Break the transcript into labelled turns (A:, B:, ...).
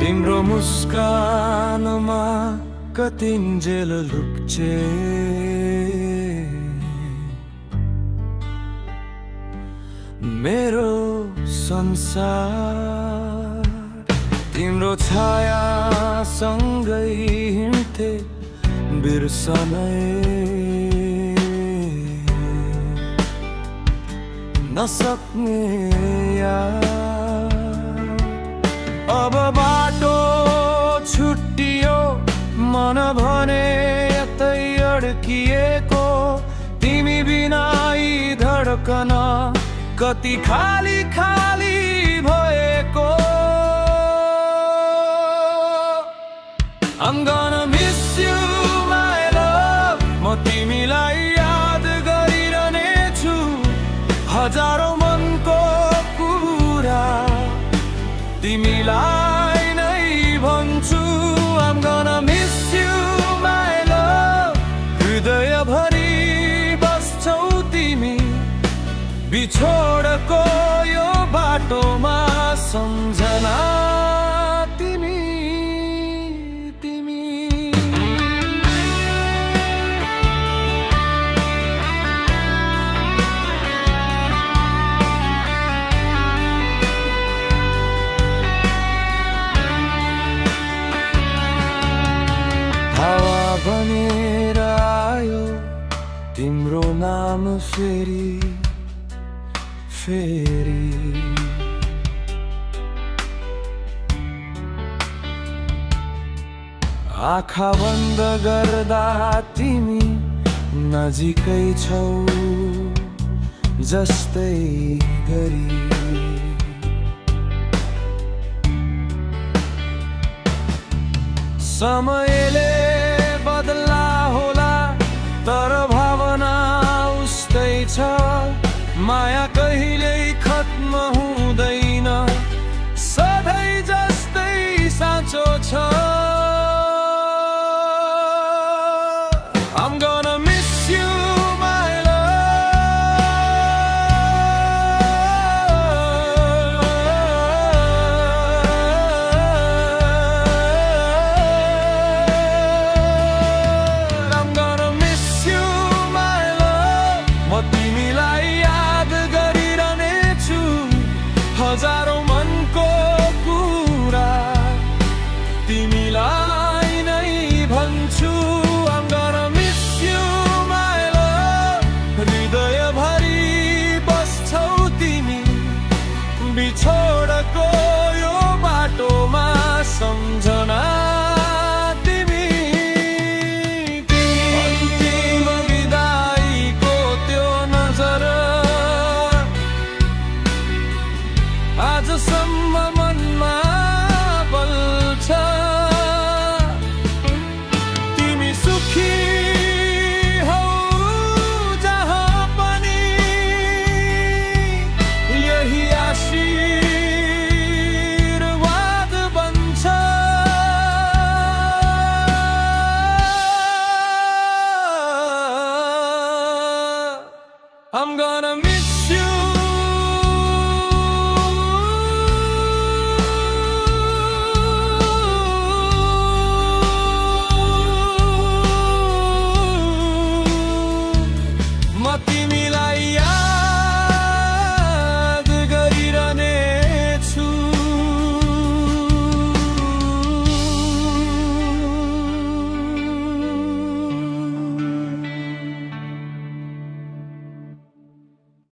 A: तिम्रो मुस्कानमा कतिन्जेल लुक्छे मेरो संसार। तिम्रो छाया सँगै हिँड्थे बिर्सनै नसक्ने यार। अब बाटो छुट्टियो मन भने यतै अड्किएको, तिमी बिना यी धड्कन कति खाली खाली भएको। I'm gonna miss you my love, म तिमीलाई याद गरिरहनेछु। हजारौं मनको कुरा तिमीलाई नै भन्छु। I'm gonna miss you my love, हृदयभरि बस्छौ तिमी। बिछोडको यो बाटोमा सम्झना तिमी तिमी। हावा बनेर आयो तिम्रो नाम फेरि फेरि। आँखा बन्द गर्दा तिमी नजिकै छौ जस्तै गरी। समयले बदला होला तर भावना उस्तै छ। माया कहिल्यै खत्म हुँदैन, सधैँ जस्तै साँचो छ। I'm gonna miss you my love, I'm gonna miss you my love, म तिमीलाई याद गरिरहनेछु। हजारौं मनको कुरा तिमीलाई नै भन्छु। I'm gonna miss you my love, हृदयभरि बस्छौ तिमी। बिछोडको यो बाटोमा सम्झना तिमी तिमी। अन्तिम बिदाईको त्यो नजर आजसम्म